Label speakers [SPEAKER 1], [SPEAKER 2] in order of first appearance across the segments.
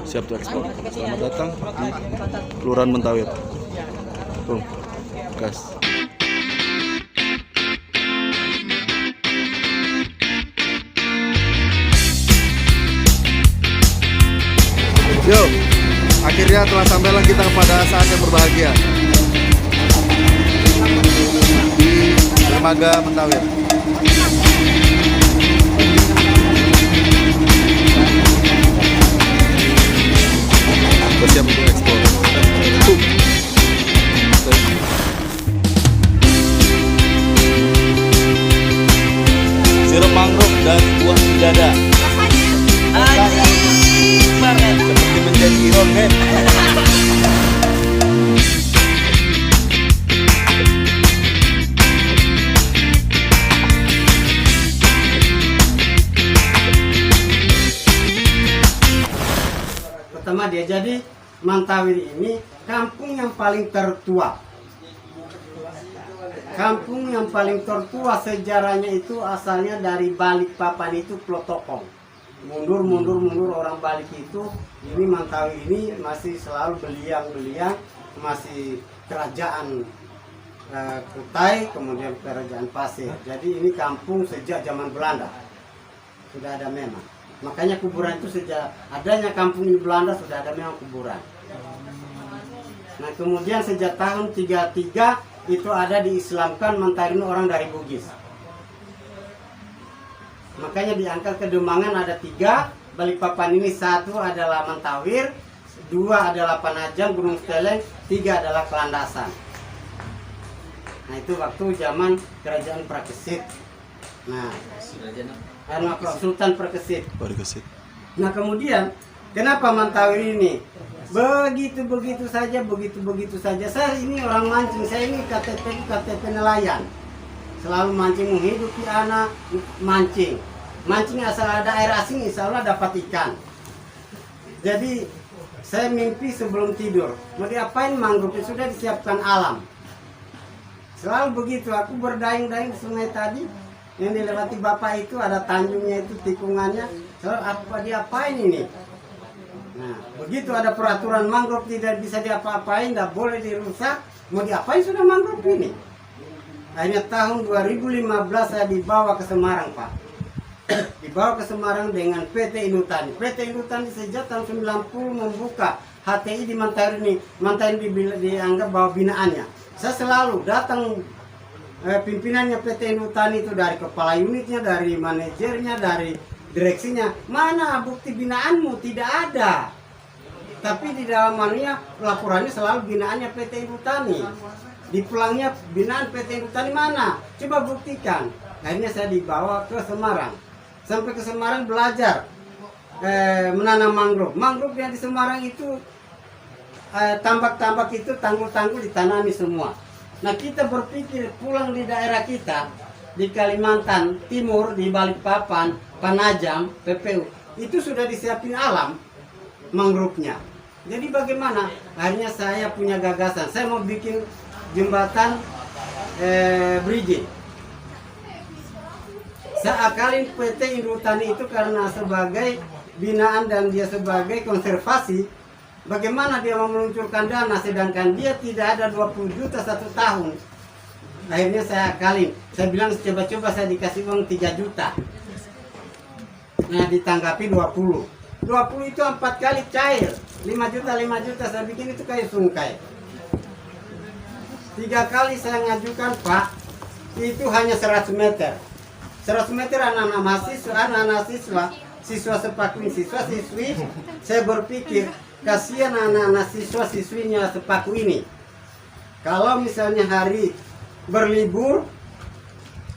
[SPEAKER 1] Siap tuh ekspor. Selamat datang di Kelurahan Mentawir. Tuh, gas. Yo, akhirnya telah sampailah kita kepada saat yang berbahagia di Dermaga Mentawir. Bersiap untuk ekspor. Sirup mangrove dan buah dada. Asik banget, seperti menjadi Iron Man.
[SPEAKER 2] Pertama dia jadi Mentawir ini kampung yang paling tertua. Kampung yang paling tertua sejarahnya itu asalnya dari Balikpapan itu Plotokong. Mundur orang Balik itu, ini Mentawir ini masih selalu beliang-beliang, masih kerajaan Kutai, kemudian kerajaan Pasir. Jadi ini kampung sejak zaman Belanda sudah ada memang. Makanya kuburan itu sejak adanya kampung di Belanda sudah ada memang kuburan. Nah kemudian sejak tahun 33 itu ada diislamkan Mentawir ini orang dari Bugis. Makanya diangkat ke Demangan ada 3, Balikpapan ini 1 adalah Mentawir, 2 adalah Panajam, Gunung Steleng, 3 adalah Kelandasan. Nah itu waktu zaman kerajaan Prakesit. Nah, Sultan Prakesit. Nah kemudian kenapa Mentawir ini begitu saja. Saya ini orang mancing, saya ini KTP nelayan. Selalu mancing, menghidupi anak mancing. Mancing asal ada air asing, insya Allah dapat ikan. Jadi saya mimpi sebelum tidur, mau diapain mangrove sudah disiapkan alam. Selalu begitu, aku berdayung-dayung di sungai tadi. Yang dilewati bapak itu ada tanjungnya itu tikungannya. Selalu apa diapain ini? Nah, begitu ada peraturan mangrove tidak bisa diapa-apain, tidak boleh dirusak. Mau diapain sudah mangrove ini? Akhirnya tahun 2015 saya dibawa ke Semarang, Pak. Dibawa ke Semarang dengan PT Indutani. PT Indutani sejak tahun 90 membuka HTI di Mentawir ini. Mentawir dianggap bahwa binaannya. Saya selalu datang pimpinannya PT Indutani itu dari kepala unitnya, dari manajernya, dari direksinya. Mana bukti binaanmu? Tidak ada. Tapi di dalam manunya laporannya selalu binaannya PT Indutani. Di pulangnya binaan PT Indutani mana? Coba buktikan. Akhirnya saya dibawa ke Semarang. Sampai ke Semarang belajar menanam mangrove. Mangrove yang di Semarang itu tambak-tambak itu tanggul-tanggul ditanami semua. Nah kita berpikir pulang di daerah kita di Kalimantan Timur, di Balikpapan, Panajam, PPU itu sudah disiapin alam mangrove-nya. Jadi bagaimana? Akhirnya saya punya gagasan, saya mau bikin jembatan bridging. Saya akalin PT Indutani itu karena sebagai binaan dan dia sebagai konservasi. Bagaimana dia mau meluncurkan dana sedangkan dia tidak ada 20 juta 1 tahun. Akhirnya saya akalin, saya bilang coba-coba saya dikasih uang 3 juta. Nah ditanggapi 20 itu 4 kali cair. 5 juta saya bikin itu kayak sungkai. 3 kali saya ngajukan, Pak, itu hanya 100 meter. 100 meter anak-anak mahasiswa, siswa sepakuin, siswa-siswi. Saya berpikir kasihan anak-anak siswa-siswinya sepaku ini. Kalau misalnya hari berlibur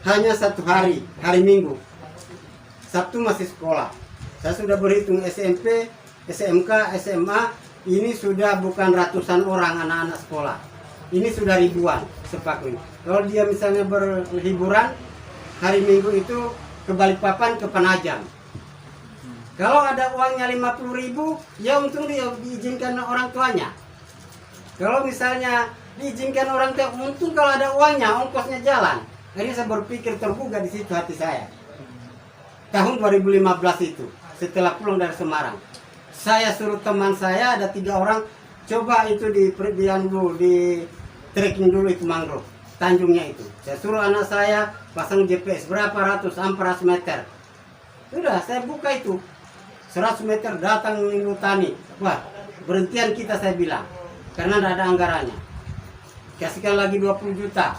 [SPEAKER 2] hanya 1 hari, hari Minggu. Sabtu masih sekolah. Saya sudah berhitung SMP, SMK, SMA, ini sudah bukan ratusan orang anak-anak sekolah. Ini sudah ribuan sepaku ini. Kalau dia misalnya berliburan hari Minggu itu ke Balikpapan, ke Panajam. Kalau ada uangnya 50.000, ya untung dia diizinkan orang tuanya. Kalau misalnya diizinkan orang tua, untung kalau ada uangnya, ongkosnya jalan. Akhirnya saya berpikir tergugah di situ hati saya. Tahun 2015 itu, setelah pulang dari Semarang. Saya suruh teman saya ada 3 orang, coba itu di dulu, di trekking dulu itu mangrove, Tanjungnya itu. Saya suruh anak saya pasang GPS, berapa ratus, 400 meter. Sudah, saya buka itu. 100 meter datang Indotani. Wah, berhentian kita saya bilang. Karena tidak ada anggarannya. Kasihkan lagi 20 juta.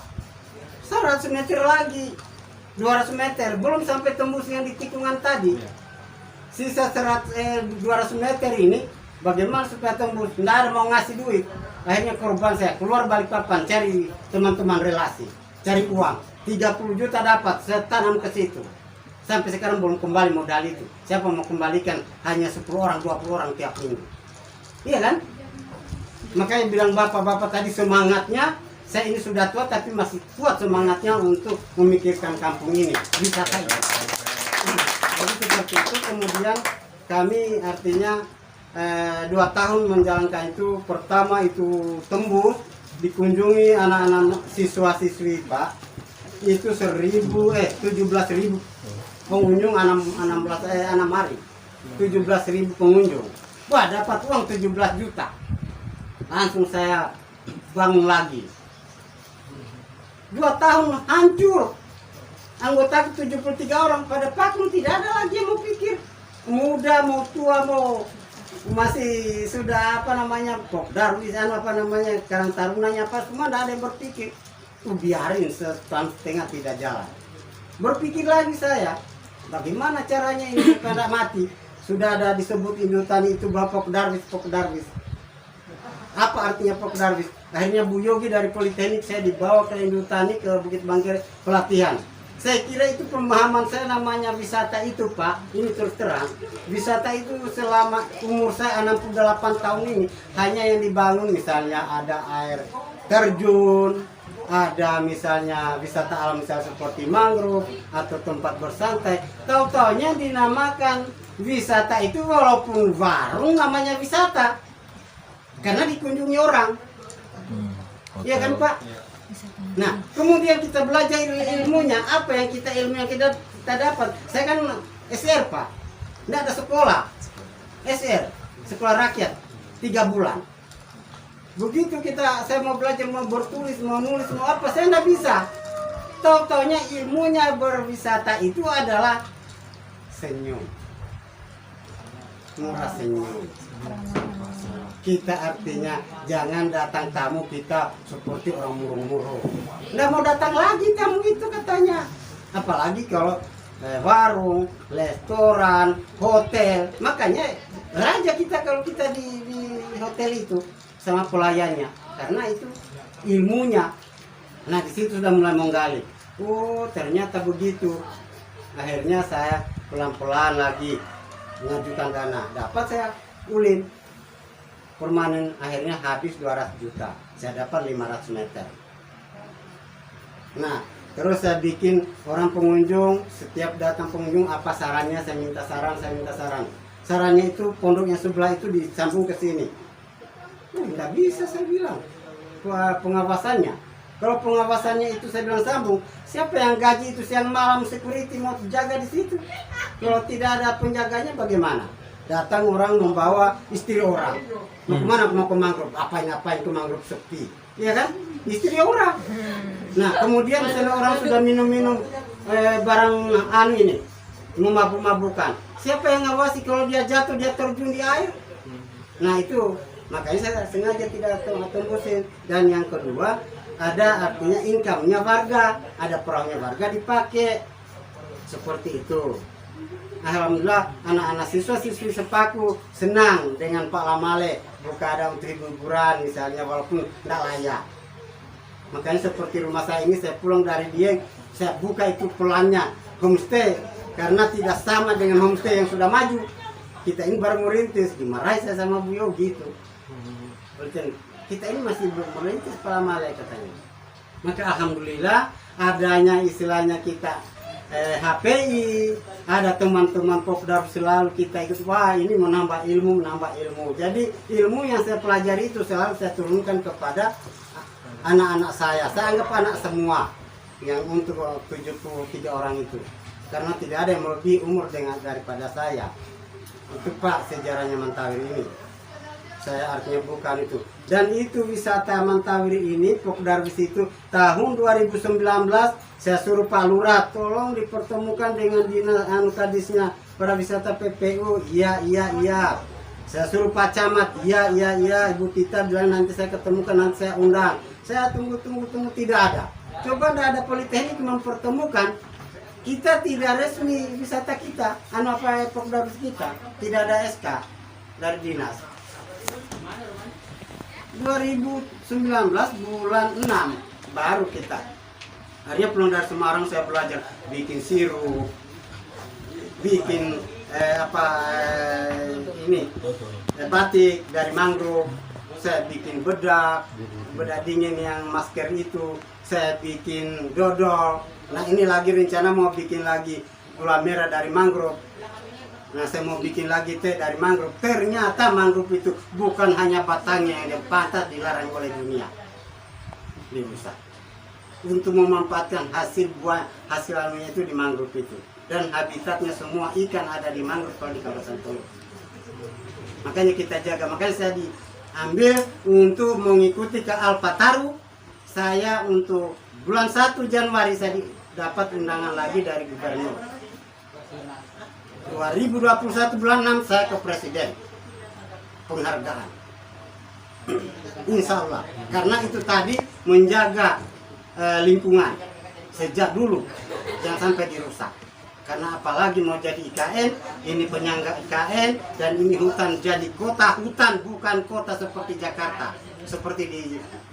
[SPEAKER 2] 100 meter lagi. 200 meter. Belum sampai tembus yang di tikungan tadi. Sisa 200 meter ini bagaimana supaya tembus? Tidak ada mau ngasih duit. Akhirnya korban saya keluar Balikpapan cari teman-teman relasi, cari uang. 30 juta dapat, saya tanam ke situ. Sampai sekarang belum kembali modal itu. Siapa mau kembalikan? Hanya 10 orang, 20 orang tiap minggu. Iya kan? Makanya bilang bapak-bapak tadi semangatnya, saya ini sudah tua tapi masih kuat semangatnya untuk memikirkan kampung ini. Bisa saja. Jadi seperti itu, kemudian kami artinya 2 tahun menjalankan itu. Pertama itu tembus, dikunjungi anak-anak siswa-siswi Pak, itu 17.000 pengunjung, 6 hari, 17.000 pengunjung. Wah, dapat uang 17 juta. Langsung saya bangun lagi. 2 tahun hancur. Anggota 73 orang pada patung, tidak ada lagi yang mau pikir. Muda, mau tua, mau masih sudah Pokdarwis, Karang Tarunanya apa, semua tidak ada yang berpikir. Biarin setahun setengah tidak jalan. Berpikir lagi saya, bagaimana caranya ini pada mati. Sudah ada disebut Indotani itu Bapak Pokdarwis. Apa artinya Pokdarwis? Akhirnya Bu Yogi dari Politeknik saya dibawa ke Indotani, ke Bukit Bangkir pelatihan. Saya kira itu pemahaman saya namanya wisata itu Pak. Ini terus terang, wisata itu selama umur saya 68 tahun ini hanya yang dibangun misalnya ada air terjun, ada misalnya wisata alam misalnya seperti mangrove atau tempat bersantai. Tahu-taunya dinamakan wisata itu walaupun warung namanya wisata karena dikunjungi orang. Iya kan Pak? Nah, kemudian kita belajar ilmunya, apa yang ilmu yang kita dapat. Saya kan SR Pak, tidak ada sekolah. SR, sekolah rakyat, 3 bulan. Begitu saya mau belajar, mau bertulis, mau nulis, mau apa, saya tidak bisa. Tahu-taunya ilmunya berwisata itu adalah senyum. Murah senyum. Kita artinya jangan datang tamu kita seperti orang murung-murung. Nggak mau datang lagi tamu itu katanya. Apalagi kalau warung, restoran, hotel. Makanya raja kita kalau kita di hotel itu sama pelayannya. Karena itu ilmunya. Nah di situ sudah mulai menggali. Oh ternyata begitu. Akhirnya saya pelan-pelan lagi mengajukan dana. Dapat saya ulin. Permanen akhirnya habis 200 juta. Saya dapat 500 meter. Nah, terus saya bikin orang pengunjung, setiap datang pengunjung apa sarannya, saya minta saran. Sarannya itu pondok yang sebelah itu disambung ke sini. Nggak bisa saya bilang. Pengawasannya. Kalau pengawasannya itu saya bilang sambung, siapa yang gaji itu siang malam security mau jaga di situ? Kalau tidak ada penjaganya bagaimana? Datang orang membawa istri orang. Mau kemana? Mau ke mangrove. Ngapain ke mangrove sepi? Iya kan? Istri orang. Nah, kemudian misalnya orang sudah minum-minum barang ini, memabuk-mabukan. Siapa yang ngawasi kalau dia jatuh, dia terjun di air? Nah, itu. Makanya saya sengaja tidak tembusin. Dan yang kedua, ada artinya income-nya warga. Ada perangnya warga dipakai. Seperti itu. Alhamdulillah anak-anak siswa-siswi sepaku senang dengan Pak Lamale. Buka ada untuk hiburan misalnya walaupun tidak layak. Makanya seperti rumah saya ini, saya pulang dari Dieng, saya buka itu pelannya homestay. Karena tidak sama dengan homestay yang sudah maju. Kita ini baru merintis, dimarahi saya sama Bu Yogi gitu. Kita ini masih belum merintis Pak Lamale katanya. Maka alhamdulillah adanya istilahnya kita HPI, ada teman-teman Pokdar selalu kita ikut, wah ini menambah ilmu. Jadi ilmu yang saya pelajari itu selalu saya turunkan kepada anak-anak saya. Saya anggap anak semua yang untuk 73 orang itu. Karena tidak ada yang lebih umur daripada saya. Itu Pak sejarahnya Mentawir ini. Saya artinya bukan itu. Dan itu wisata Mentawir ini, Pokdarwis itu tahun 2019 saya suruh Pak Lurah tolong dipertemukan dengan dinas kadisnya para wisata PPU. Iya. Saya suruh Pak Camat, iya. Ibu Tita bilang nanti saya ketemukan, nanti saya undang. Saya tunggu tidak ada. Coba tidak ada Politeknik mempertemukan. Kita tidak resmi wisata kita, Pokdarwis kita tidak ada SK dari dinas. 2019 bulan 6 baru kita. Akhirnya pulang dari Semarang saya belajar bikin sirup, bikin batik dari mangrove. Saya bikin bedak dingin yang masker itu. Saya bikin dodol. Nah ini lagi rencana mau bikin lagi gula merah dari mangrove. Nah saya mau bikin lagi teh dari mangrove. Ternyata mangrove itu bukan hanya batangnya yang pantas dilarang oleh dunia, dirusak. Untuk memanfaatkan hasil anunya itu di mangrove itu. Dan habitatnya semua ikan ada di mangrove kalau di kawasan Teluk. Makanya kita jaga. Makanya saya diambil untuk mengikuti ke Alpataru. Saya untuk bulan 1 Januari saya dapat undangan lagi dari gubernur. 2021 bulan 6 saya ke presiden penghargaan. Insya Allah. Karena itu tadi menjaga lingkungan sejak dulu, jangan sampai dirusak. Karena apalagi mau jadi IKN, ini penyangga IKN dan ini hutan jadi kota hutan, bukan kota seperti Jakarta, seperti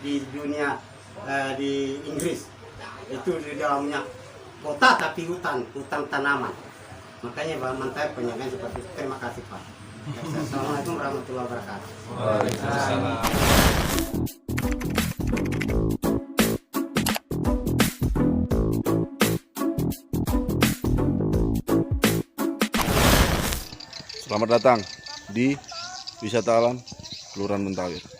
[SPEAKER 2] di dunia di Inggris. Itu di dalamnya kota tapi hutan tanaman. Makanya Pak Mentawir penyagaan seperti itu. Terima kasih Pak. Assalamualaikum warahmatullahi wabarakatuh.
[SPEAKER 1] Waalaikumsalam. Selamat datang di Wisata Alam Kelurahan Mentawir.